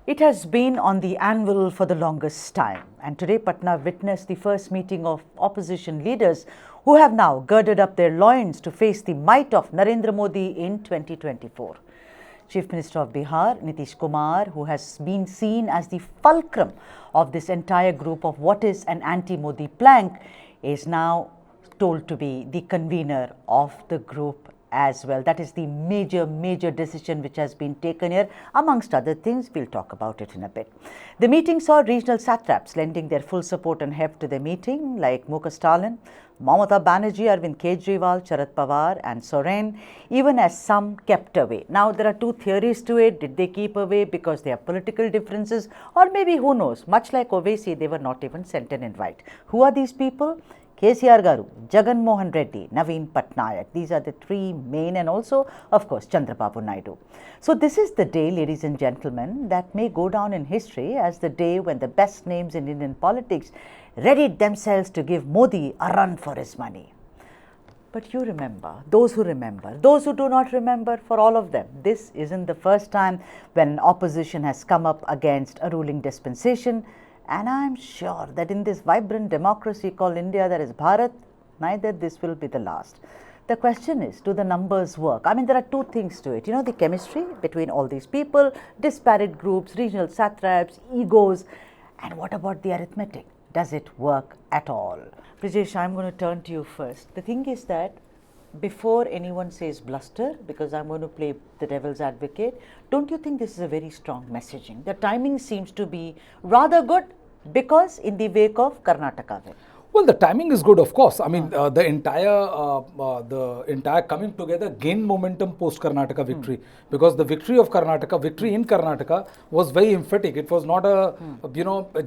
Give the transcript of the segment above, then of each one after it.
It has been on the anvil for the longest time, and today Patna witnessed the first meeting of opposition leaders who have now girded up their loins to face the might of Narendra Modi in 2024. Chief Minister of Bihar, Nitish Kumar, who has been seen as the fulcrum of this entire group of what is an anti-Modi plank, is now told to be the convener of the group as well. That is the major decision which has been taken here. Amongst other things, we'll talk about it in a bit. The meeting saw regional satraps lending their full support and heft to the meeting, like Stalin, Mamata Banerjee, Arvind Kejriwal, Sharad Pawar and Soren, even as some kept away. Now, there are two theories to it. Did they keep away because they have political differences? Or maybe, who knows, much like Owaisi, they were not even sent an invite. Who are these people? KCR Garu, Jagan Mohan Reddy, Naveen Patnaik. These are the three main, and also, of course, Chandrababu Naidu. So this is the day, ladies and gentlemen, that may go down in history as the day when the best names in Indian politics readied themselves to give Modi a run for his money. But you remember, those who do not remember, for all of them, this isn't the first time when opposition has come up against a ruling dispensation. And I'm sure that in this vibrant democracy called India, that is Bharat, neither this will be the last. The question is, do the numbers work? I mean, there are two things to it. You know, the chemistry between all these people, disparate groups, regional satraps, egos, and what about the arithmetic? Does it work at all? Brijesh, I'm going to turn to you first. The thing is that before anyone says bluster, because I'm going to play the devil's advocate, don't you think this is a very strong messaging? The timing seems to be rather good because in the wake of Karnataka. Well, the timing is good, of course. I mean, the entire coming together gained momentum post Karnataka victory, because the victory in Karnataka was very emphatic. It was not a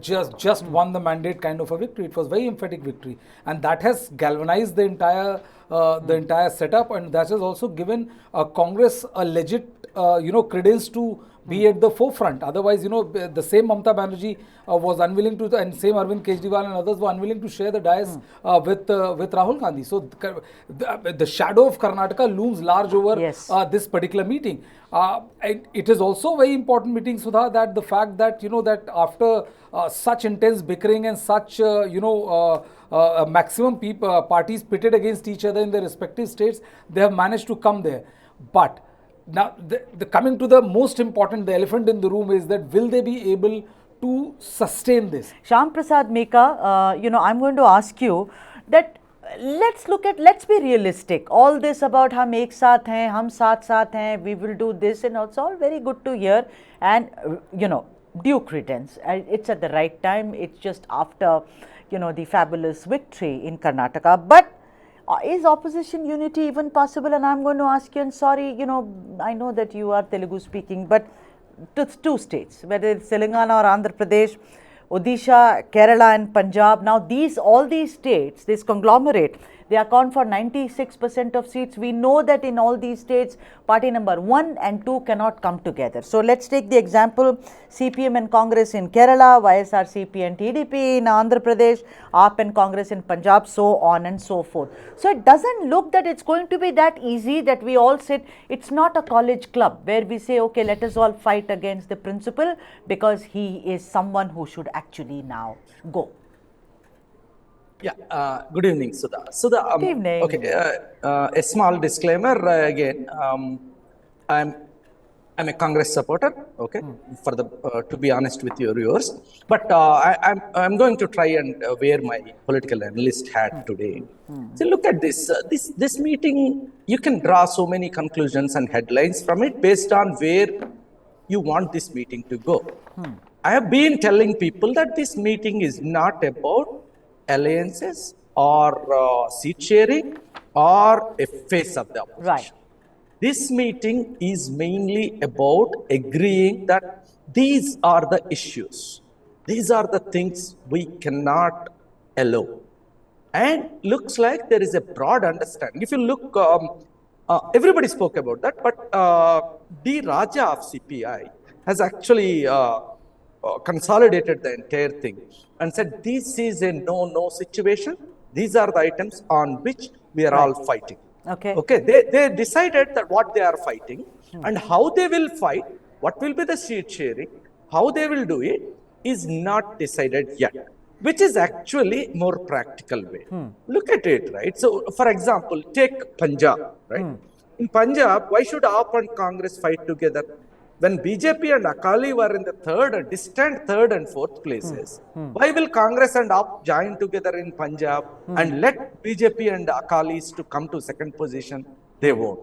just won the mandate kind of a victory. It was very emphatic victory, and that has galvanized the entire setup, and that has also given Congress a legit credence to be at the forefront. Otherwise, the same Mamata Banerjee was unwilling to, and same Arvind Kejriwal and others were unwilling to share the dais with Rahul Gandhi. So the shadow of Karnataka looms large over this particular meeting. It is also a very important meeting, Sudha, that the fact that that after such intense bickering and such maximum parties pitted against each other in their respective states, they have managed to come there. But now, coming to the most important, the elephant in the room is that will they be able to sustain this? Syam Prasad Meka, I'm going to ask you that let's be realistic. All this about hum ek saath hain, hum saath hain, we will do this, and it's all very good to hear and due credence. It's at the right time. It's just after the fabulous victory in Karnataka. But is opposition unity even possible? And I'm going to ask you, and sorry, I know that you are Telugu speaking, but two states, whether it's Telangana or Andhra Pradesh, Odisha, Kerala and Punjab. Now all these states, this conglomerate, they account for 96% of seats. We know that in all these states, party number 1 and 2 cannot come together. So let's take the example, CPM and Congress in Kerala, YSRCP and TDP in Andhra Pradesh, AAP and Congress in Punjab, so on and so forth. So it doesn't look that it's going to be that easy that we all sit. It's not a college club where we say, okay, let us all fight against the principal because he is someone who should actually now go. Yeah, good evening, Sudha. Good evening. Okay, a small disclaimer again. I'm a Congress supporter. Okay, for the to be honest with your viewers, but I'm going to try and wear my political analyst hat today. So look at this. This meeting, you can draw so many conclusions and headlines from it based on where you want this meeting to go. I have been telling people that this meeting is not about alliances or seat sharing or a face of the opposition. Right. This meeting is mainly about agreeing that these are the issues. These are the things we cannot allow. And looks like there is a broad understanding. If you look, everybody spoke about that, but D. Raja of CPI has actually consolidated the entire thing and said this is a no-no situation. These are the items on which we are all fighting. Okay. They decided that what they are fighting and how they will fight, what will be the seat sharing, How they will do it is not decided yet, which is actually more practical way. Look at it, right? So, for example, take Punjab, right? In Punjab, why should AAP and Congress fight together? When BJP and Akali were in the distant third and fourth places, why will Congress and AAP join together in Punjab and let BJP and Akalis to come to second position? They won't.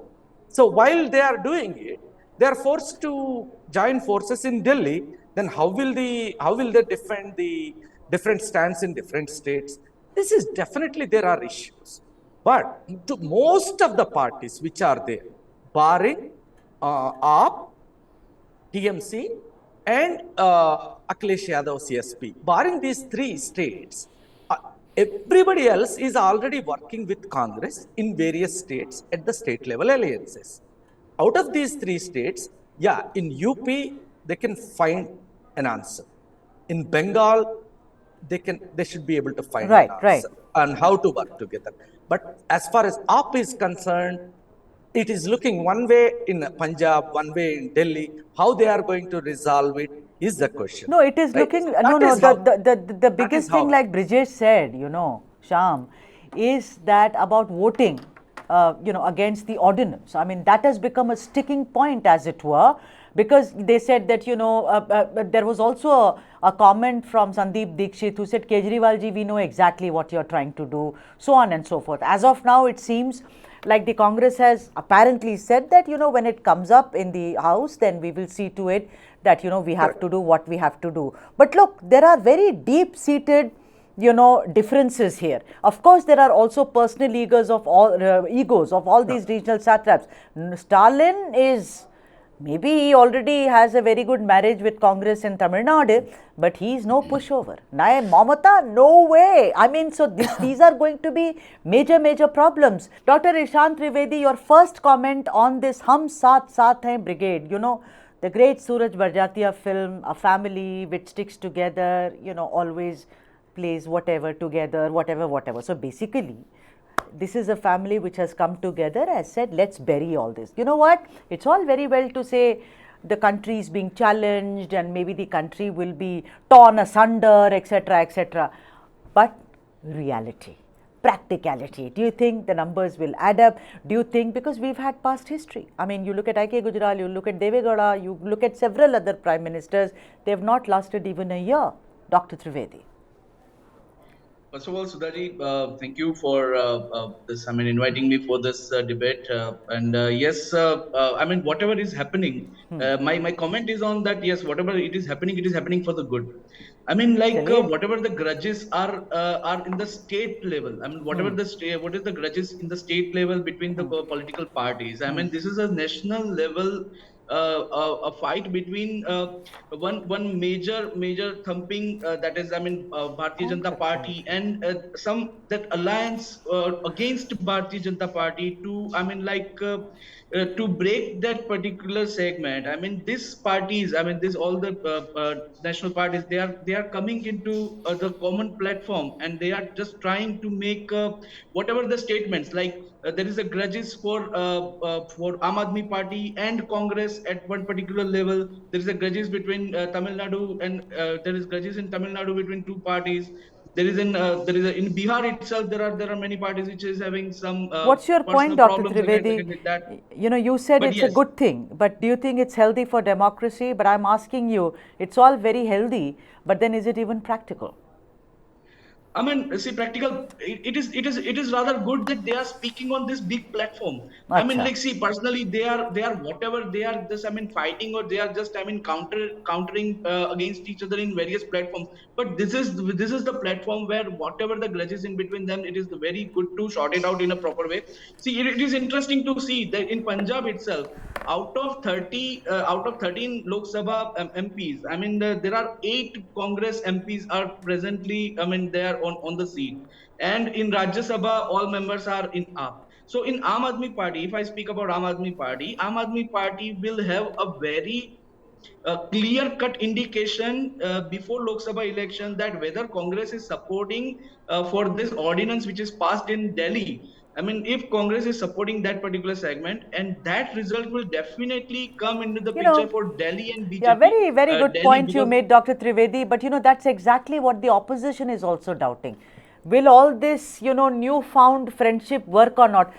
So while they are doing it, they are forced to join forces in Delhi. Then how will they defend the different stands in different states? This is definitely there are issues. But to most of the parties which are there, barring AAP, TMC, and Akhilesh Yadav CSP, barring these three states, everybody else is already working with Congress in various states at the state level alliances. Out of these three states, yeah, in UP, they can find an answer. In Bengal, they should be able to find Right, an right. answer on how to work together. But as far as AAP is concerned, it is looking one way in Punjab, one way in Delhi. How they are going to resolve it is the question. No, it is right? looking, So no, that no, is how- the that biggest is thing, how- like Brijesh said, Syam, is that about voting, against the ordinance. I mean, that has become a sticking point, as it were, because they said that, there was also a comment from Sandeep Dikshit who said, Kejriwal ji, we know exactly what you're trying to do, so on and so forth. As of now, it seems like the Congress has apparently said that, when it comes up in the House, then we will see to it that, we have to do what we have to do. But look, there are very deep seated differences here. Of course, there are also personal egos of all these regional satraps. Stalin is, maybe he already has a very good marriage with Congress in Tamil Nadu, but he is no pushover. Mamata, no way. I mean, so these are going to be major problems. Dr. Irshan Trivedi, your first comment on this Hum Saath Saath Hain brigade, the great Suraj Barjatia film, a family which sticks together, always plays whatever together, whatever. So basically, this is a family which has come together, as said, let's bury all this. You know what? It's all very well to say the country is being challenged and maybe the country will be torn asunder, etc. But reality, practicality, do you think the numbers will add up? Do you think, because we've had past history, I mean, you look at I.K. Gujral, you look at Deve Gowda, you look at several other prime ministers, they've not lasted even a year. Dr. Trivedi. First of all, Sudhaji, thank you for this. I mean, inviting me for this debate. And yes, I mean, whatever is happening, my comment is on that. Yes, whatever it is happening for the good. I mean, like whatever the grudges are in the state level. I mean, whatever the state, what is the grudges in the state level between the political parties. I mean, this is a national level. A fight between one major thumping that is, I mean, Bharatiya Janata Party and some that alliance against Bharatiya Janata Party to, I mean, like to break that particular segment. I mean, these parties, I mean, this all the national parties, they are coming into the common platform and they are just trying to make whatever the statements, like there is a grudges for Aam Aadmi Party and Congress at one particular level. There is a grudges between Tamil Nadu and there is grudges in Tamil Nadu between two parties. In Bihar itself there are many parties which is having some What's your point, personal Dr. problems Trivedi? with that. You said But it's a yes, good thing, but do you think it's healthy for democracy? But I'm asking you, it's all very healthy, but then is it even practical? I mean, see, practical. It is rather good that they are speaking on this big platform. I mean, Acha. like, see, personally, they are whatever they are just, I mean, fighting, or they are just, I mean, countering against each other in various platforms. But this is the platform where whatever the grudges in between them, it is very good to sort it out in a proper way. See, it is interesting to see that in Punjab itself, out of 13 Lok Sabha MPs, I mean, there are 8 Congress MPs are presently, I mean, they are on the seat. And in Rajya Sabha, all members are in AAP. So in Aam Aadmi Party, if I speak about Aam Aadmi Party will have a very clear cut indication before Lok Sabha election that whether Congress is supporting for this ordinance which is passed in Delhi, I mean, if Congress is supporting that particular segment, and that result will definitely come into the You picture know, for Delhi and yeah, BJP. very, very good Delhi, point you because made, Dr. Trivedi. But, that's exactly what the opposition is also doubting. Will all this, newfound friendship work or not?